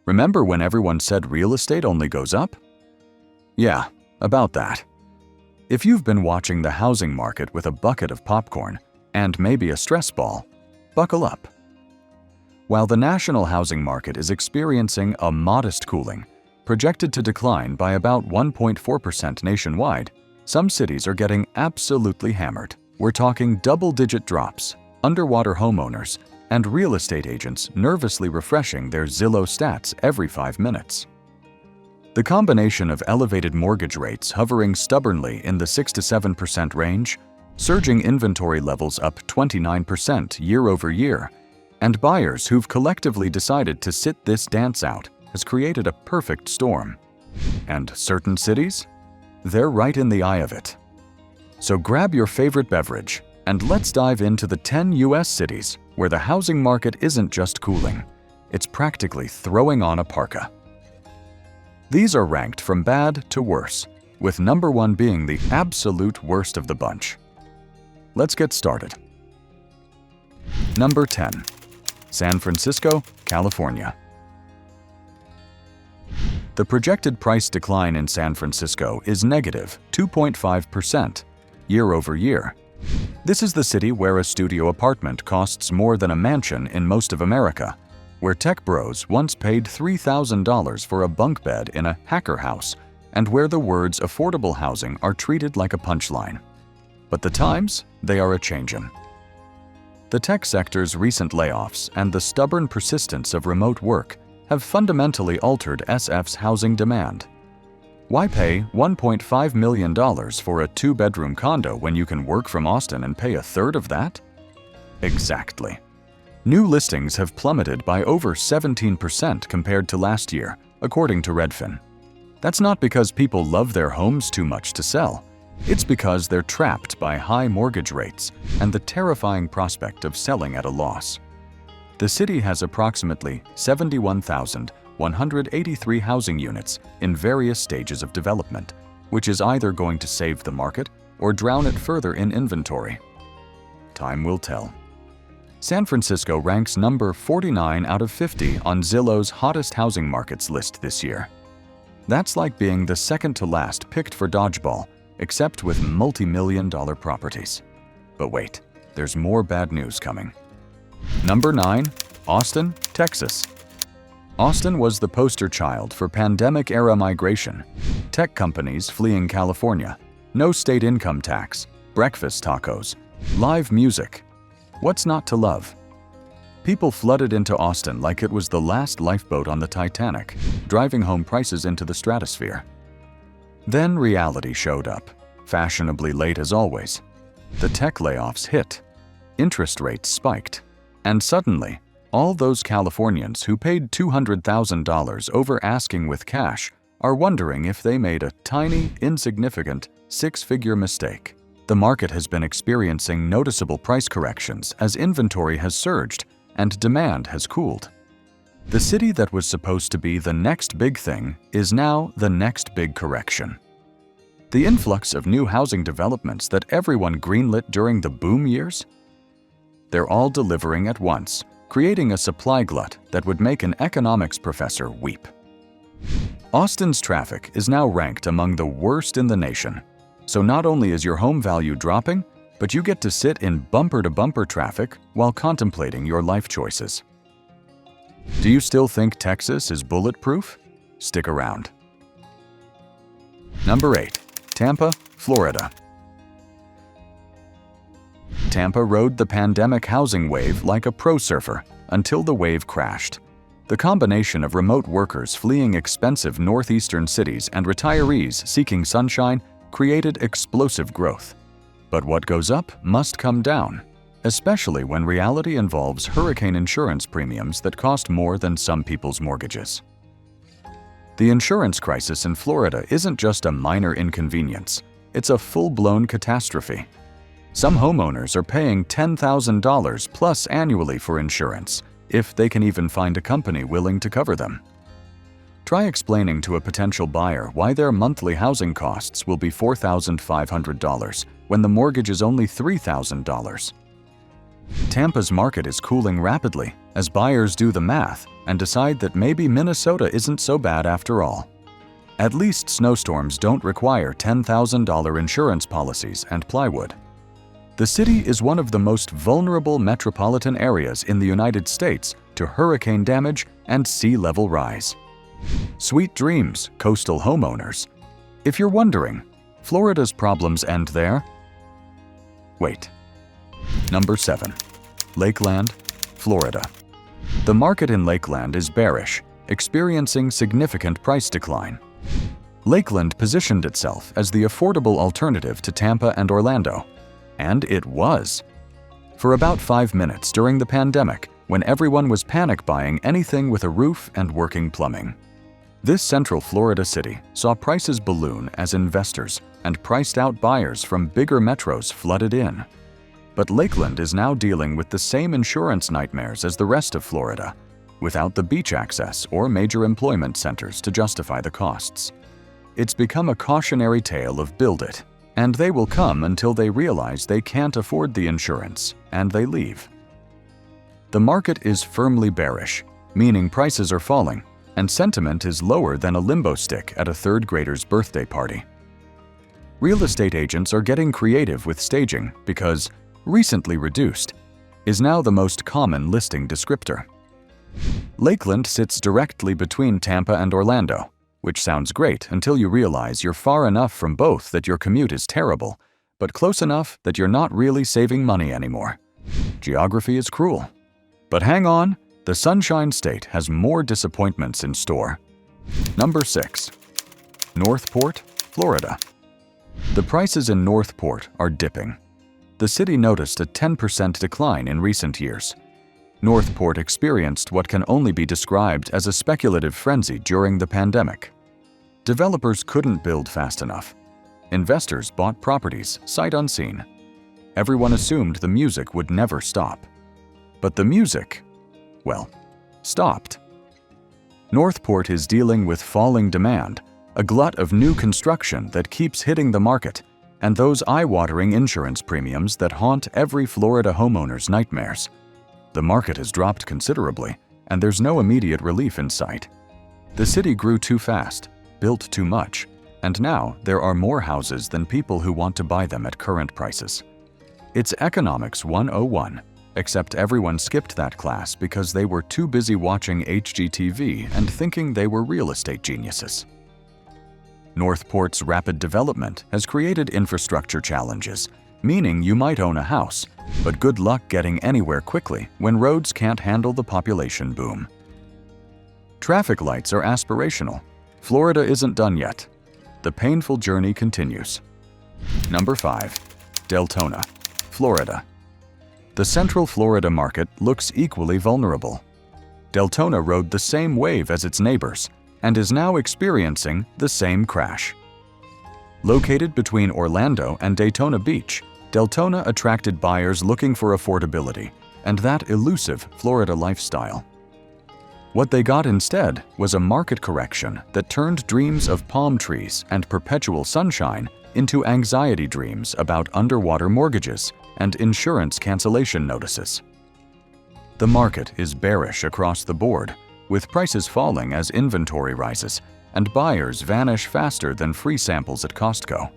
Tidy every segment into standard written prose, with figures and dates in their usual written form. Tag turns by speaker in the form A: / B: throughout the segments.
A: Remember when everyone said real estate only goes up? Yeah, about that. If you've been watching the housing market with a bucket of popcorn and maybe a stress ball, buckle up. While the national housing market is experiencing a modest cooling, projected to decline by about 1.4% nationwide, some cities are getting absolutely hammered. We're talking double-digit drops, underwater homeowners, and real estate agents nervously refreshing their Zillow stats every 5 minutes. The combination of elevated mortgage rates hovering stubbornly in the 6 to 7% range, surging inventory levels up 29% year over year, and buyers who've collectively decided to sit this dance out has created a perfect storm. And certain cities? They're right in the eye of it. So grab your favorite beverage and let's dive into the 10 US cities where the housing market isn't just cooling, it's practically throwing on a parka. These are ranked from bad to worse, with number 1 being the absolute worst of the bunch. Let's get started. Number 10. San Francisco, California. The projected price decline in San Francisco is negative 2.5% year over year. This is the city where a studio apartment costs more than a mansion in most of America, where tech bros once paid $3,000 for a bunk bed in a hacker house, and where the words affordable housing are treated like a punchline. But the times, they are a-changin'. The tech sector's recent layoffs and the stubborn persistence of remote work have fundamentally altered SF's housing demand. Why pay $1.5 million for a 2-bedroom condo when you can work from Austin and pay a third of that? Exactly. New listings have plummeted by over 17% compared to last year, according to Redfin. That's not because people love their homes too much to sell. It's because they're trapped by high mortgage rates and the terrifying prospect of selling at a loss. The city has approximately 71,183 housing units in various stages of development, which is either going to save the market or drown it further in inventory. Time will tell. San Francisco ranks number 49 out of 50 on Zillow's hottest housing markets list this year. That's like being the second to last picked for dodgeball, except with multi-million-dollar properties. But wait, there's more bad news coming. Number 9. Austin, Texas. Austin was the poster child for pandemic-era migration. Tech companies fleeing California, no state income tax, breakfast tacos, live music. What's not to love? People flooded into Austin like it was the last lifeboat on the Titanic, driving home prices into the stratosphere. Then reality showed up, fashionably late as always. The tech layoffs hit. Interest rates spiked. And suddenly, all those Californians who paid $200,000 over asking with cash are wondering if they made a tiny, insignificant, 6-figure mistake. The market has been experiencing noticeable price corrections as inventory has surged and demand has cooled. The city that was supposed to be the next big thing is now the next big correction. The influx of new housing developments that everyone greenlit during the boom years? They're all delivering at once, creating a supply glut that would make an economics professor weep. Austin's traffic is now ranked among the worst in the nation. So not only is your home value dropping, but you get to sit in bumper-to-bumper traffic while contemplating your life choices. Do you still think Texas is bulletproof? Stick around. Number 8. Tampa, Florida. Tampa rode the pandemic housing wave like a pro surfer until the wave crashed. The combination of remote workers fleeing expensive northeastern cities and retirees seeking sunshine created explosive growth. But what goes up must come down, especially when reality involves hurricane insurance premiums that cost more than some people's mortgages. The insurance crisis in Florida isn't just a minor inconvenience, it's a full-blown catastrophe. Some homeowners are paying $10,000 plus annually for insurance, if they can even find a company willing to cover them. Try explaining to a potential buyer why their monthly housing costs will be $4,500 when the mortgage is only $3,000. Tampa's market is cooling rapidly as buyers do the math and decide that maybe Minnesota isn't so bad after all. At least snowstorms don't require $10,000 insurance policies and plywood. The city is one of the most vulnerable metropolitan areas in the United States to hurricane damage and sea level rise. Sweet dreams, coastal homeowners. If you're wondering, Florida's problems end there? Wait. Number 7. Lakeland, Florida. The market in Lakeland is bearish, experiencing significant price decline. Lakeland positioned itself as the affordable alternative to Tampa and Orlando. And it was. For about 5 minutes during the pandemic, when everyone was panic buying anything with a roof and working plumbing. This central Florida city saw prices balloon as investors and priced out buyers from bigger metros flooded in. But Lakeland is now dealing with the same insurance nightmares as the rest of Florida, without the beach access or major employment centers to justify the costs. It's become a cautionary tale of build it, and they will come until they realize they can't afford the insurance, and they leave. The market is firmly bearish, meaning prices are falling, and sentiment is lower than a limbo stick at a third grader's birthday party. Real estate agents are getting creative with staging because recently reduced is now the most common listing descriptor. Lakeland sits directly between Tampa and Orlando, which sounds great until you realize you're far enough from both that your commute is terrible, but close enough that you're not really saving money anymore. Geography is cruel. But hang on, the Sunshine State has more disappointments in store. Number 6. Northport, Florida. The prices in Northport are dipping. The city noticed a 10% decline in recent years. Northport experienced what can only be described as a speculative frenzy during the pandemic. Developers couldn't build fast enough. Investors bought properties sight unseen. Everyone assumed the music would never stop. But the music, well, stopped. Northport is dealing with falling demand, a glut of new construction that keeps hitting the market, and those eye-watering insurance premiums that haunt every Florida homeowner's nightmares. The market has dropped considerably, and there's no immediate relief in sight. The city grew too fast, built too much, and now there are more houses than people who want to buy them at current prices. It's Economics 101, except everyone skipped that class because they were too busy watching HGTV and thinking they were real estate geniuses. Northport's rapid development has created infrastructure challenges, meaning you might own a house, but good luck getting anywhere quickly when roads can't handle the population boom. Traffic lights are aspirational. Florida isn't done yet. The painful journey continues. Number 5. Deltona, Florida. The Central Florida market looks equally vulnerable. Deltona rode the same wave as its neighbors and is now experiencing the same crash. Located between Orlando and Daytona Beach, Deltona attracted buyers looking for affordability and that elusive Florida lifestyle. What they got instead was a market correction that turned dreams of palm trees and perpetual sunshine into anxiety dreams about underwater mortgages and insurance cancellation notices. The market is bearish across the board, with prices falling as inventory rises and buyers vanish faster than free samples at Costco.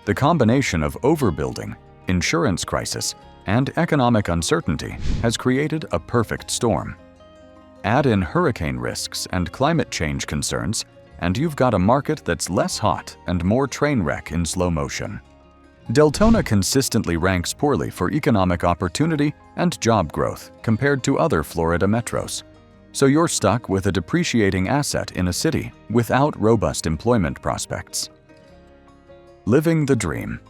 A: The combination of overbuilding, insurance crisis, and economic uncertainty has created a perfect storm. Add in hurricane risks and climate change concerns, and you've got a market that's less hot and more train wreck in slow motion. Deltona consistently ranks poorly for economic opportunity and job growth compared to other Florida metros. So you're stuck with a depreciating asset in a city without robust employment prospects. Living the dream.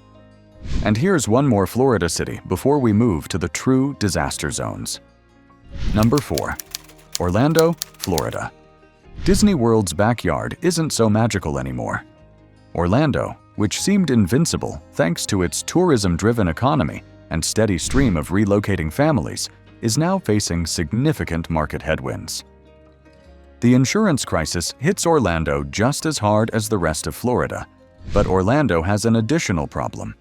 A: And here's one more Florida city before we move to the true disaster zones. Number 4. Orlando, Florida. Disney World's backyard isn't so magical anymore. Orlando, which seemed invincible thanks to its tourism-driven economy and steady stream of relocating families, is now facing significant market headwinds. The insurance crisis hits Orlando just as hard as the rest of Florida, but Orlando has an additional problem.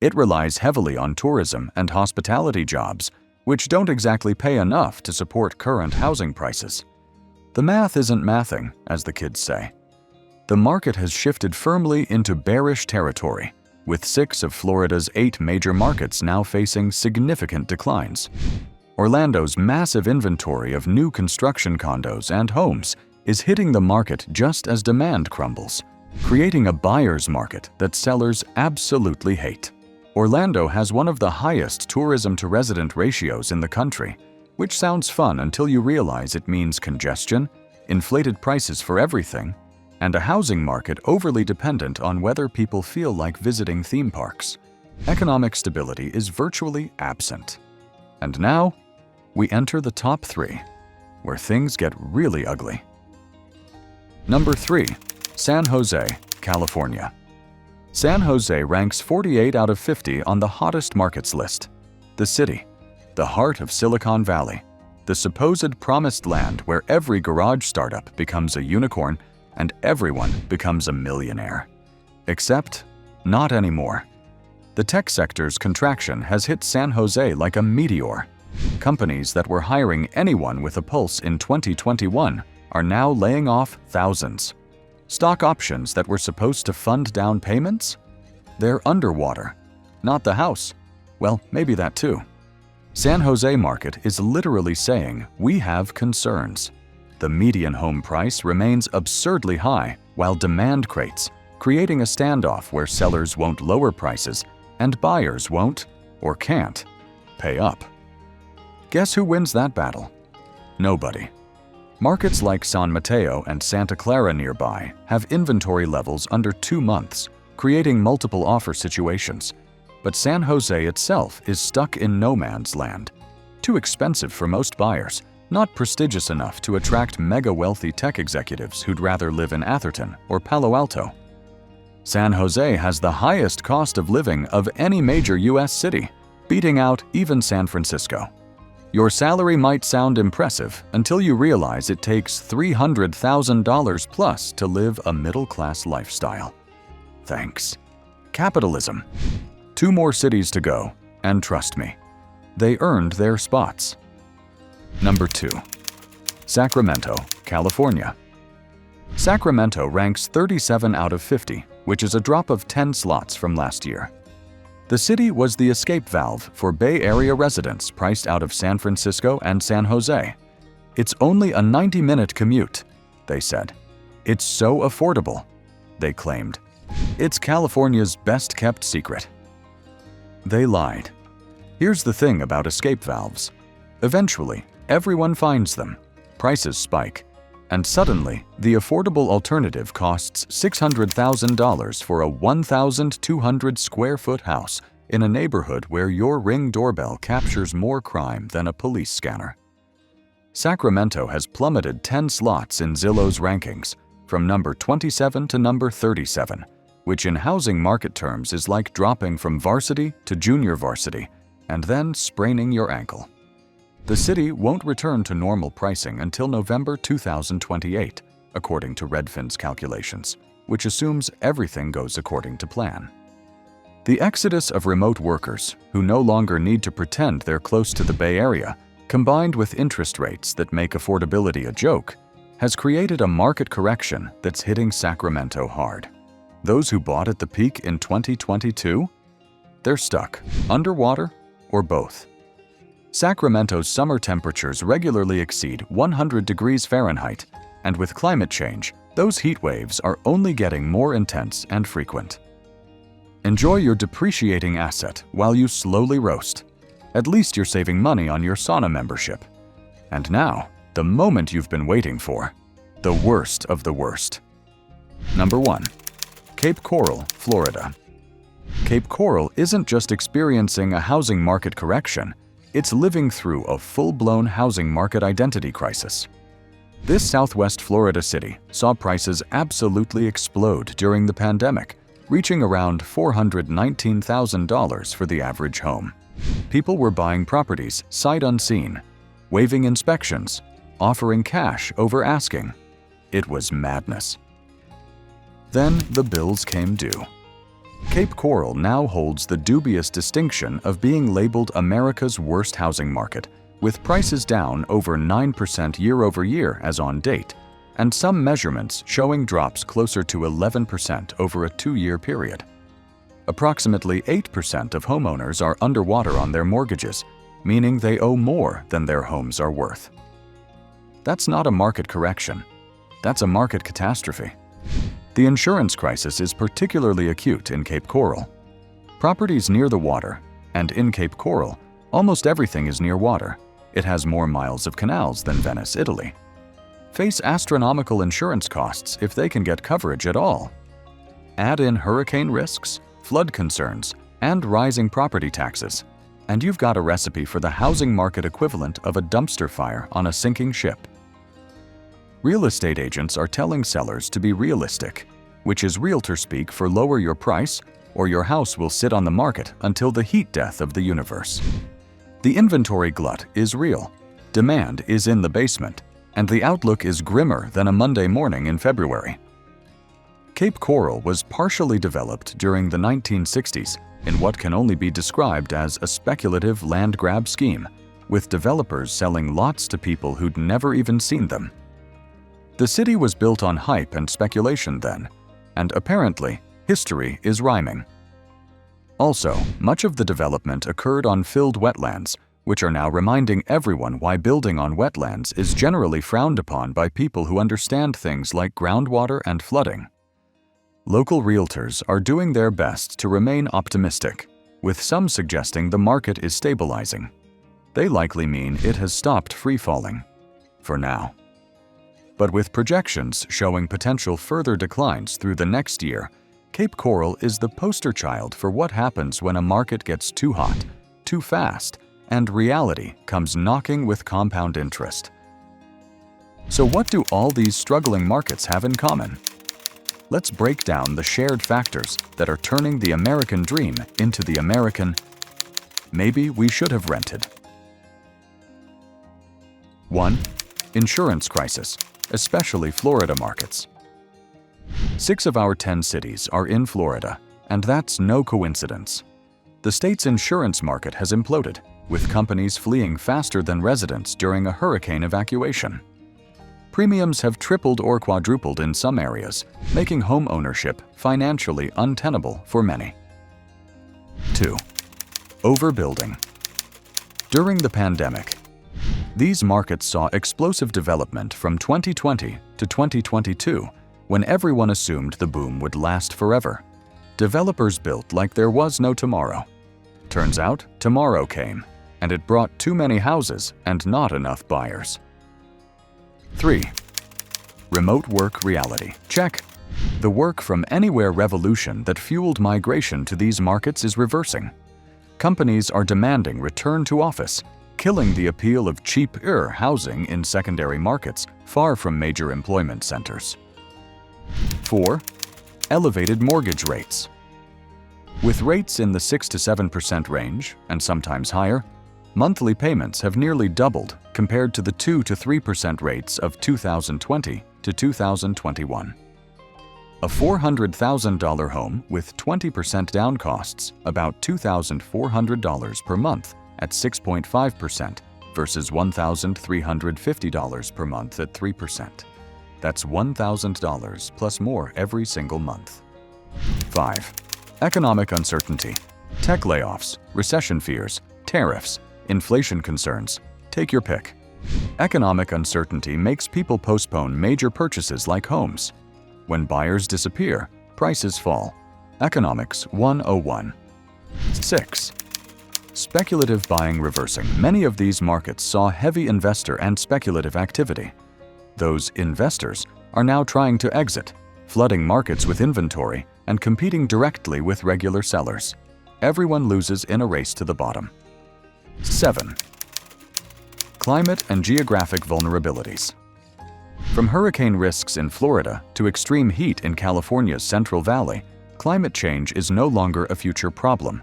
A: It relies heavily on tourism and hospitality jobs, which don't exactly pay enough to support current housing prices. The math isn't mathing, as the kids say. The market has shifted firmly into bearish territory, with 6 of Florida's 8 major markets now facing significant declines. Orlando's massive inventory of new construction condos and homes is hitting the market just as demand crumbles, creating a buyer's market that sellers absolutely hate. Orlando has one of the highest tourism-to-resident ratios in the country, which sounds fun until you realize it means congestion, inflated prices for everything, and a housing market overly dependent on whether people feel like visiting theme parks. Economic stability is virtually absent. And now, we enter the top 3, where things get really ugly. Number 3. San Jose, California. San Jose ranks 48 out of 50 on the hottest markets list. The city, the heart of Silicon Valley, the supposed promised land where every garage startup becomes a unicorn and everyone becomes a millionaire. Except, not anymore. The tech sector's contraction has hit San Jose like a meteor. Companies that were hiring anyone with a pulse in 2021 are now laying off thousands. Stock options that were supposed to fund down payments? They're underwater. Not the house. Well, maybe that too. San Jose market is literally saying, we have concerns. The median home price remains absurdly high, while demand crates, creating a standoff where sellers won't lower prices and buyers won't, or can't, pay up. Guess who wins that battle? Nobody. Markets like San Mateo and Santa Clara nearby have inventory levels under 2 months, creating multiple offer situations. But San Jose itself is stuck in no man's land. Too expensive for most buyers, not prestigious enough to attract mega-wealthy tech executives who'd rather live in Atherton or Palo Alto. San Jose has the highest cost of living of any major U.S. city, beating out even San Francisco. Your salary might sound impressive until you realize it takes $300,000 plus to live a middle-class lifestyle. Thanks. Capitalism. 2 more cities to go, and trust me, they earned their spots. Number 2. Sacramento, California. Sacramento ranks 37 out of 50, which is a drop of 10 slots from last year. The city was the escape valve for Bay Area residents priced out of San Francisco and San Jose. It's only a 90-minute commute, they said. It's so affordable, they claimed. It's California's best-kept secret. They lied. Here's the thing about escape valves. Eventually, everyone finds them, prices spike, and suddenly, the affordable alternative costs $600,000 for a 1,200 square foot house in a neighborhood where your Ring doorbell captures more crime than a police scanner. Sacramento has plummeted 10 slots in Zillow's rankings, from number 27 to number 37, which in housing market terms is like dropping from varsity to junior varsity and then spraining your ankle. The city won't return to normal pricing until November 2028, according to Redfin's calculations, which assumes everything goes according to plan. The exodus of remote workers, who no longer need to pretend they're close to the Bay Area, combined with interest rates that make affordability a joke, has created a market correction that's hitting Sacramento hard. Those who bought at the peak in 2022? They're stuck, underwater, or both. Sacramento's summer temperatures regularly exceed 100 degrees Fahrenheit, and with climate change, those heat waves are only getting more intense and frequent. Enjoy your depreciating asset while you slowly roast. At least you're saving money on your sauna membership. And now, the moment you've been waiting for. The worst of the worst. Number 1. Cape Coral, Florida. Cape Coral isn't just experiencing a housing market correction, it's living through a full-blown housing market identity crisis. This Southwest Florida city saw prices absolutely explode during the pandemic, reaching around $419,000 for the average home. People were buying properties sight unseen, waiving inspections, offering cash over asking. It was madness. Then the bills came due. Cape Coral now holds the dubious distinction of being labeled America's worst housing market, with prices down over 9% year-over-year as on date, and some measurements showing drops closer to 11% over a 2-year period. Approximately 8% of homeowners are underwater on their mortgages, meaning they owe more than their homes are worth. That's not a market correction. That's a market catastrophe. The insurance crisis is particularly acute in Cape Coral. Properties near the water, and in Cape Coral, almost everything is near water. It has more miles of canals than Venice, Italy. Face astronomical insurance costs if they can get coverage at all. Add in hurricane risks, flood concerns, and rising property taxes, and you've got a recipe for the housing market equivalent of a dumpster fire on a sinking ship. Real estate agents are telling sellers to be realistic, which is realtor speak for lower your price or your house will sit on the market until the heat death of the universe. The inventory glut is real, demand is in the basement, and the outlook is grimmer than a Monday morning in February. Cape Coral was partially developed during the 1960s in what can only be described as a speculative land grab scheme, with developers selling lots to people who'd never even seen them. The city was built on hype and speculation then, and apparently, history is rhyming. Also, much of the development occurred on filled wetlands, which are now reminding everyone why building on wetlands is generally frowned upon by people who understand things like groundwater and flooding. Local realtors are doing their best to remain optimistic, with some suggesting the market is stabilizing. They likely mean it has stopped free-falling, for now. But with projections showing potential further declines through the next year, Cape Coral is the poster child for what happens when a market gets too hot, too fast, and reality comes knocking with compound interest. So what do all these struggling markets have in common? Let's break down the shared factors that are turning the American dream into the American maybe we should have rented. 1. Insurance crisis, especially Florida markets. 6 of our 10 cities are in Florida, and that's no coincidence. The state's insurance market has imploded, with companies fleeing faster than residents during a hurricane evacuation. Premiums have tripled or quadrupled in some areas, making home ownership financially untenable for many. 2. Overbuilding. During the pandemic, these markets saw explosive development from 2020 to 2022, when everyone assumed the boom would last forever. Developers built like there was no tomorrow. Turns out, tomorrow came, and it brought too many houses and not enough buyers. 3. Remote work reality. Check. The work from anywhere revolution that fueled migration to these markets is reversing. Companies are demanding return to office, killing the appeal of cheaper housing in secondary markets far from major employment centers. 4. Elevated mortgage rates. With rates in the 6 to 7% range, and sometimes higher, monthly payments have nearly doubled compared to the 2 to 3% rates of 2020 to 2021. A $400,000 home with 20% down costs about $2,400 per month at 6.5% versus $1,350 per month at 3%. That's $1,000 plus more every single month. 5. Economic uncertainty. Tech layoffs, recession fears, tariffs, inflation concerns. Take your pick. Economic uncertainty makes people postpone major purchases like homes. When buyers disappear, prices fall. Economics 101. 6. Speculative buying reversing. Many of these markets saw heavy investor and speculative activity. Those investors are now trying to exit, flooding markets with inventory and competing directly with regular sellers. Everyone loses in a race to the bottom. 7. Climate and geographic vulnerabilities. From hurricane risks in Florida to extreme heat in California's Central Valley, climate change is no longer a future problem.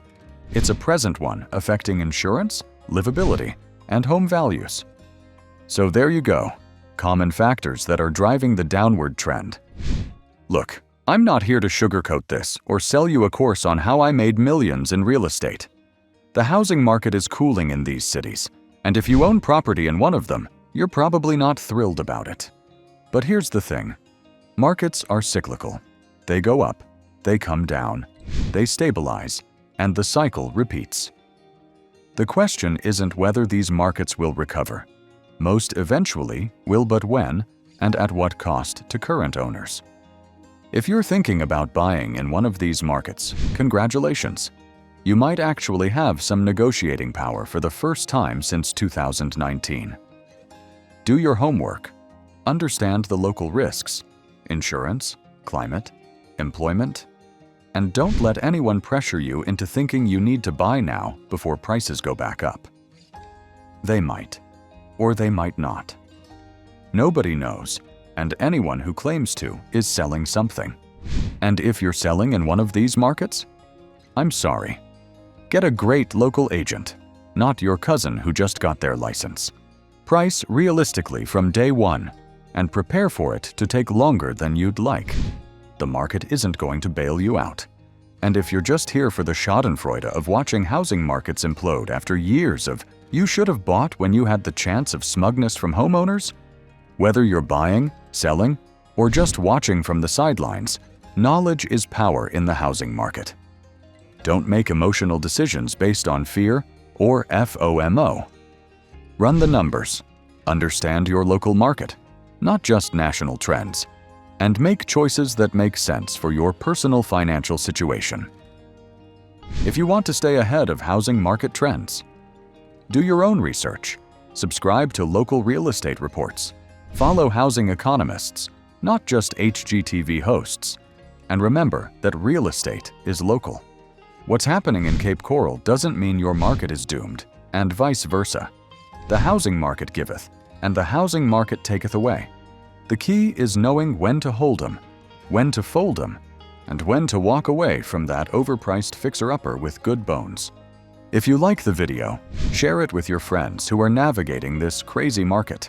A: It's a present one affecting insurance, livability, and home values. So there you go, common factors that are driving the downward trend. Look, I'm not here to sugarcoat this or sell you a course on how I made millions in real estate. The housing market is cooling in these cities, and if you own property in one of them, you're probably not thrilled about it. But here's the thing. Markets are cyclical. They go up, they come down, they stabilize, and the cycle repeats. The question isn't whether these markets will recover. Most eventually will, but when and at what cost to current owners. If you're thinking about buying in one of these markets, congratulations. You might actually have some negotiating power for the first time since 2019. Do your homework. Understand the local risks, insurance, climate, employment, and don't let anyone pressure you into thinking you need to buy now before prices go back up. They might, or they might not. Nobody knows, and anyone who claims to is selling something. And if you're selling in one of these markets, I'm sorry. Get a great local agent, not your cousin who just got their license. Price realistically from day one, and prepare for it to take longer than you'd like. The market isn't going to bail you out. And if you're just here for the schadenfreude of watching housing markets implode after years of "you should have bought when you had the chance" of smugness from homeowners, whether you're buying, selling, or just watching from the sidelines, knowledge is power in the housing market. Don't make emotional decisions based on fear or FOMO. Run the numbers, understand your local market, not just national trends, and make choices that make sense for your personal financial situation. If you want to stay ahead of housing market trends, do your own research, subscribe to local real estate reports, follow housing economists, not just HGTV hosts, and remember that real estate is local. What's happening in Cape Coral doesn't mean your market is doomed, and vice versa. The housing market giveth, and the housing market taketh away. The key is knowing when to hold 'em, when to fold 'em, and when to walk away from that overpriced fixer-upper with good bones. If you like the video, share it with your friends who are navigating this crazy market.